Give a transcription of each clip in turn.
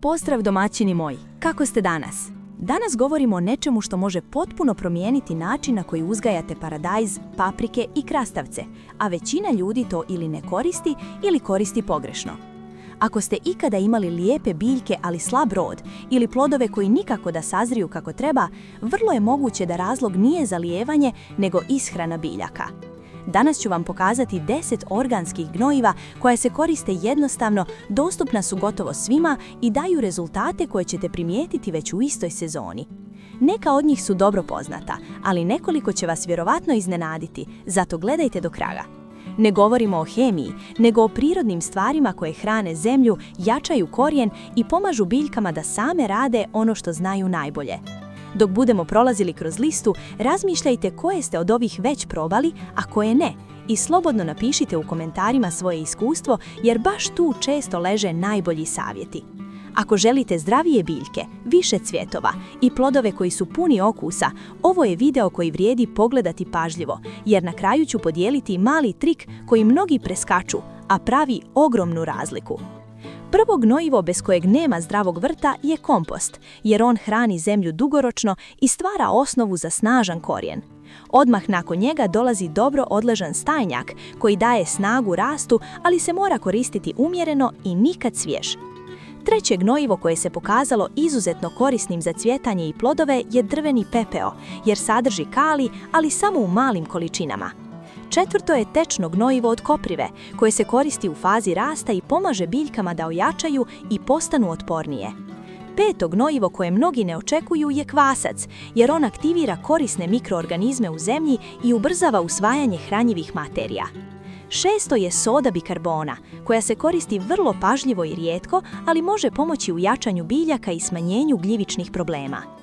Pozdrav domaćini moji, kako ste danas? Danas govorimo o nečemu što može potpuno promijeniti način na koji uzgajate paradajz, paprike i krastavce, a većina ljudi to ili ne koristi ili koristi pogrešno. Ako ste ikada imali lijepe biljke ali slab rod ili plodove koji nikako da sazriju kako treba, vrlo je moguće da razlog nije zalijevanje nego ishrana biljaka. Danas ću vam pokazati 10 organskih gnojiva koja se koriste jednostavno, dostupna su gotovo svima i daju rezultate koje ćete primijetiti već u istoj sezoni. Neka od njih su dobro poznata, ali nekoliko će vas vjerovatno iznenaditi, zato gledajte do kraja. Ne govorimo o hemiji, nego o prirodnim stvarima koje hrane zemlju, jačaju korijen i pomažu biljkama da same rade ono što znaju najbolje. Dok budemo prolazili kroz listu, razmišljajte koje ste od ovih već probali, a koje ne. I slobodno napišite u komentarima svoje iskustvo, jer baš tu često leže najbolji savjeti. Ako želite zdravije biljke, više cvjetova i plodove koji su puni okusa, ovo je video koji vrijedi pogledati pažljivo, jer na kraju ću podijeliti mali trik koji mnogi preskaču, a pravi ogromnu razliku. Prvo gnojivo bez kojeg nema zdravog vrta je kompost, jer on hrani zemlju dugoročno i stvara osnovu za snažan korijen. Odmah nakon njega dolazi dobro odležan stajnjak koji daje snagu rastu, ali se mora koristiti umjereno i nikad svjež. Treće gnojivo koje se pokazalo izuzetno korisnim za cvjetanje i plodove je drveni pepeo, jer sadrži kalij, ali samo u malim količinama. Četvrto je tečno gnojivo od koprive, koje se koristi u fazi rasta i pomaže biljkama da ojačaju i postanu otpornije. Peto gnojivo koje mnogi ne očekuju je kvasac, jer on aktivira korisne mikroorganizme u zemlji i ubrzava usvajanje hranjivih materija. Šesto je soda bikarbona, koja se koristi vrlo pažljivo i rijetko, ali može pomoći u jačanju biljaka i smanjenju gljivičnih problema.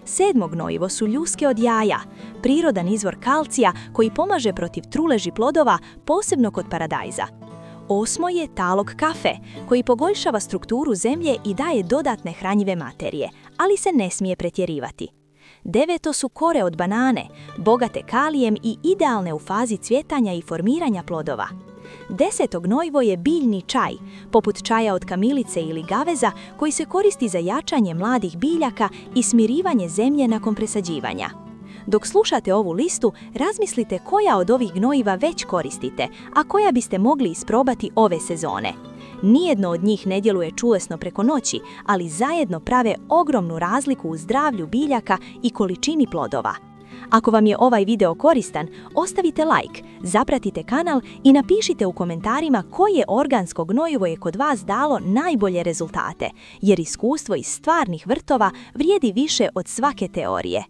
Sedmo gnojivo su ljuske od jaja, prirodan izvor kalcija koji pomaže protiv truleži plodova, posebno kod paradajza. Osmo je talog kafe, koji poboljšava strukturu zemlje i daje dodatne hranjive materije, ali se ne smije pretjerivati. Deveto su kore od banane, bogate kalijem i idealne u fazi cvjetanja i formiranja plodova. Deseto gnojivo je biljni čaj, poput čaja od kamilice ili gaveza, koji se koristi za jačanje mladih biljaka i smirivanje zemlje nakon presađivanja. Dok slušate ovu listu, razmislite koja od ovih gnojiva već koristite, a koja biste mogli isprobati ove sezone. Nijedno od njih ne djeluje čudesno preko noći, ali zajedno prave ogromnu razliku u zdravlju biljaka i količini plodova. Ako vam je ovaj video koristan, ostavite like, zapratite kanal i napišite u komentarima koje organsko gnojivo je kod vas dalo najbolje rezultate, jer iskustvo iz stvarnih vrtova vrijedi više od svake teorije.